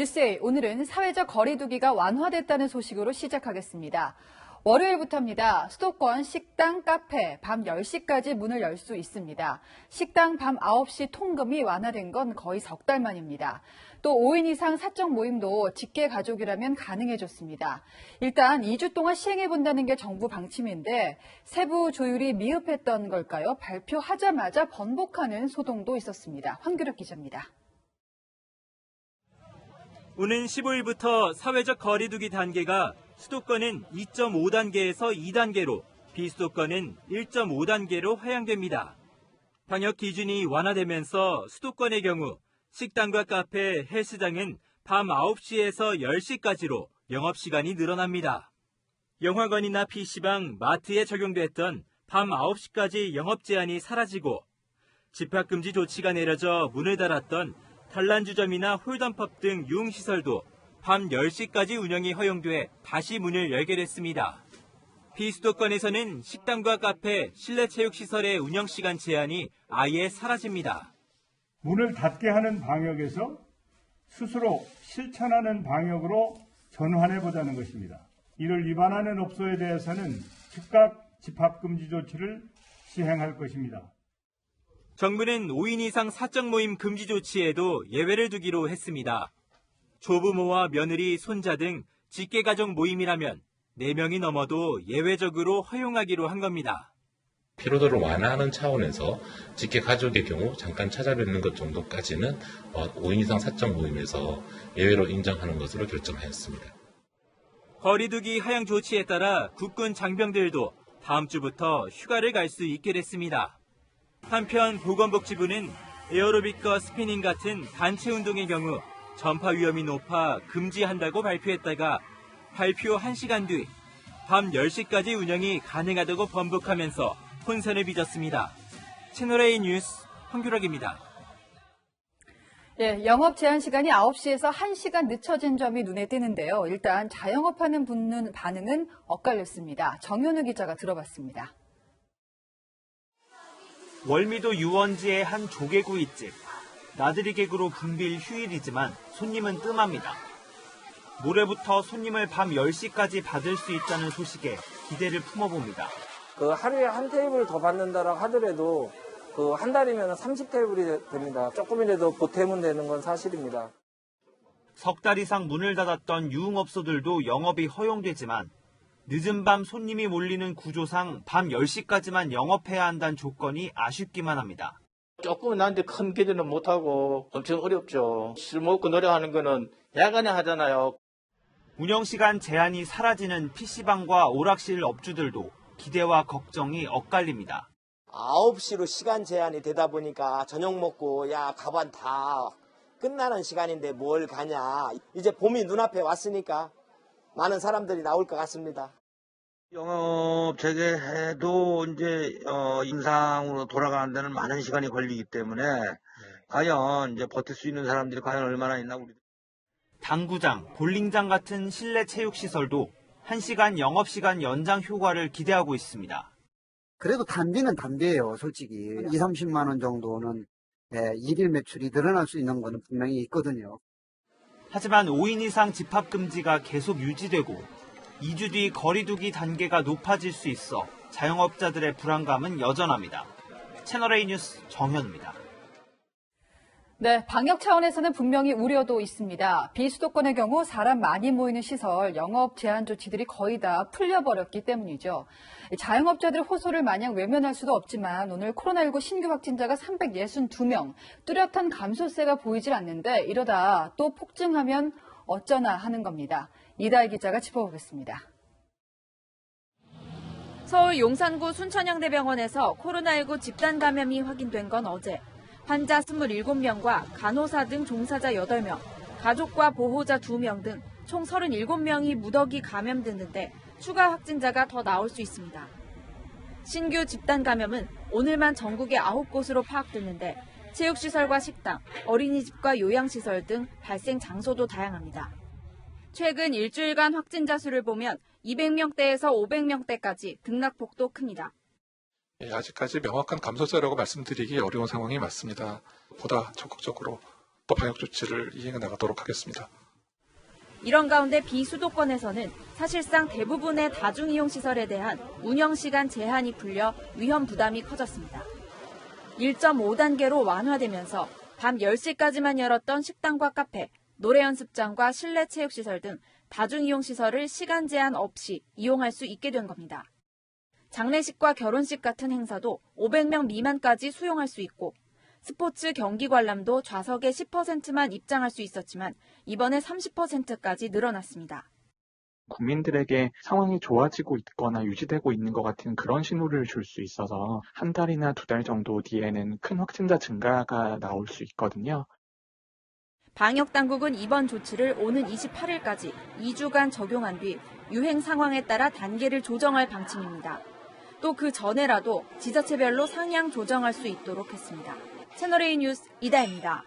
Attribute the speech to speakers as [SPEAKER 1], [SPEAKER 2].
[SPEAKER 1] 뉴스에이 오늘은 사회적 거리두기가 완화됐다는 소식으로 시작하겠습니다. 월요일부터입니다. 수도권 식당, 카페 밤 10시까지 문을 열 수 있습니다. 식당 밤 9시 통금이 완화된 건 거의 석 달 만입니다. 또 5인 이상 사적 모임도 직계 가족이라면 가능해졌습니다. 일단 2주 동안 시행해본다는 게 정부 방침인데 세부 조율이 미흡했던 걸까요? 발표하자마자 번복하는 소동도 있었습니다. 황규력 기자입니다.
[SPEAKER 2] 오는 15일부터 사회적 거리두기 단계가 수도권은 2.5단계에서 2단계로, 비수도권은 1.5단계로 하향됩니다. 방역 기준이 완화되면서 수도권의 경우 식당과 카페, 헬스장은 밤 9시에서 10시까지로 영업시간이 늘어납니다. 영화관이나 PC방, 마트에 적용됐던 밤 9시까지 영업 제한이 사라지고 집합금지 조치가 내려져 문을 닫았던 단란주점이나 홀덤펍 등 유흥시설도 밤 10시까지 운영이 허용돼 다시 문을 열게 됐습니다. 비수도권에서는 식당과 카페, 실내체육시설의 운영시간 제한이 아예 사라집니다.
[SPEAKER 3] 문을 닫게 하는 방역에서 스스로 실천하는 방역으로 전환해보자는 것입니다. 이를 위반하는 업소에 대해서는 즉각 집합금지 조치를 시행할 것입니다.
[SPEAKER 2] 정부는 5인 이상 사적 모임 금지 조치에도 예외를 두기로 했습니다. 조부모와 며느리, 손자 등 직계가족 모임이라면 4명이 넘어도 예외적으로 허용하기로 한 겁니다.
[SPEAKER 4] 피로도를 완화하는 차원에서 직계가족의 경우 잠깐 찾아뵙는 것 정도까지는 5인 이상 사적 모임에서 예외로 인정하는 것으로 결정하였습니다.
[SPEAKER 2] 거리두기 하향 조치에 따라 국군 장병들도 다음 주부터 휴가를 갈 수 있게 됐습니다. 한편 보건복지부는 에어로빅과 스피닝 같은 단체 운동의 경우 전파 위험이 높아 금지한다고 발표했다가 발표 1시간 뒤 밤 10시까지 운영이 가능하다고 번복하면서 혼선을 빚었습니다. 채널A 뉴스 황규락입니다.
[SPEAKER 1] 영업 제한 시간이 9시에서 1시간 늦춰진 점이 눈에 띄는데요. 일단 자영업하는 분은 반응은 엇갈렸습니다. 정현우 기자가 들어봤습니다.
[SPEAKER 2] 월미도 유원지의 한 조개구이집. 나들이 객으로 붐빌 휴일이지만 손님은 뜸합니다. 모레부터 손님을 밤 10시까지 받을 수 있다는 소식에 기대를 품어봅니다.
[SPEAKER 5] 하루에 한 테이블 더 받는다라고 하더라도 한 달이면 30테이블이 됩니다. 조금이라도 보탬은 되는 건 사실입니다.
[SPEAKER 2] 석 달 이상 문을 닫았던 유흥업소들도 영업이 허용되지만 늦은 밤 손님이 몰리는 구조상 밤 10시까지만 영업해야 한다는 조건이 아쉽기만 합니다.
[SPEAKER 6] 조금은 나한테 큰 기대는 못하고 엄청 어렵죠. 술 먹고 노래하는 거는 야간에 하잖아요.
[SPEAKER 2] 운영시간 제한이 사라지는 PC방과 오락실 업주들도 기대와 걱정이 엇갈립니다.
[SPEAKER 7] 9시로 시간 제한이 되다 보니까 저녁 먹고 가반 다 끝나는 시간인데 뭘 가냐. 이제 봄이 눈앞에 왔으니까 많은 사람들이 나올 것 같습니다.
[SPEAKER 8] 영업 재개해도 이제 임상으로 돌아가는 데는 많은 시간이 걸리기 때문에 과연 이제 버틸 수 있는 사람들이 과연 얼마나 있나 우리.
[SPEAKER 2] 당구장, 볼링장 같은 실내 체육시설도 1시간 영업시간 연장 효과를 기대하고 있습니다.
[SPEAKER 9] 그래도 단비는 단비예요, 솔직히. 20, 30만 원 정도는 일일 매출이 늘어날 수 있는 거는 분명히 있거든요.
[SPEAKER 2] 하지만 5인 이상 집합금지가 계속 유지되고 2주 뒤 거리두기 단계가 높아질 수 있어 자영업자들의 불안감은 여전합니다. 채널A 뉴스 정현우입니다.
[SPEAKER 1] 방역 차원에서는 분명히 우려도 있습니다. 비수도권의 경우 사람 많이 모이는 시설, 영업 제한 조치들이 거의 다 풀려버렸기 때문이죠. 자영업자들 호소를 마냥 외면할 수도 없지만 오늘 코로나19 신규 확진자가 362명, 뚜렷한 감소세가 보이질 않는데 이러다 또 폭증하면 어쩌나 하는 겁니다. 이다희 기자가 짚어보겠습니다.
[SPEAKER 10] 서울 용산구 순천향대병원에서 코로나19 집단 감염이 확인된 건 어제. 환자 27명과 간호사 등 종사자 8명, 가족과 보호자 2명 등 총 37명이 무더기 감염됐는데 추가 확진자가 더 나올 수 있습니다. 신규 집단 감염은 오늘만 전국의 9곳으로 파악됐는데 체육시설과 식당, 어린이집과 요양시설 등 발생 장소도 다양합니다. 최근 일주일간 확진자 수를 보면 200명대에서 500명대까지 등락폭도 큽니다.
[SPEAKER 11] 아직까지 명확한 감소세라고 말씀드리기 어려운 상황이 맞습니다. 보다 적극적으로 또 방역 조치를 이행해 나가도록 하겠습니다.
[SPEAKER 10] 이런 가운데 비수도권에서는 사실상 대부분의 다중이용시설에 대한 운영시간 제한이 풀려 위험 부담이 커졌습니다. 1.5단계로 완화되면서 밤 10시까지만 열었던 식당과 카페, 노래 연습장과 실내 체육시설 등 다중이용시설을 시간 제한 없이 이용할 수 있게 된 겁니다. 장례식과 결혼식 같은 행사도 500명 미만까지 수용할 수 있고 스포츠 경기 관람도 좌석의 10%만 입장할 수 있었지만 이번에 30%까지 늘어났습니다.
[SPEAKER 12] 국민들에게 상황이 좋아지고 있거나 유지되고 있는 것 같은 그런 신호를 줄 수 있어서 한 달이나 두 달 정도 뒤에는 큰 확진자 증가가 나올 수 있거든요.
[SPEAKER 10] 방역당국은 이번 조치를 오는 28일까지 2주간 적용한 뒤 유행 상황에 따라 단계를 조정할 방침입니다. 또 그 전에라도 지자체별로 상향 조정할 수 있도록 했습니다. 채널A 뉴스 이다혜입니다.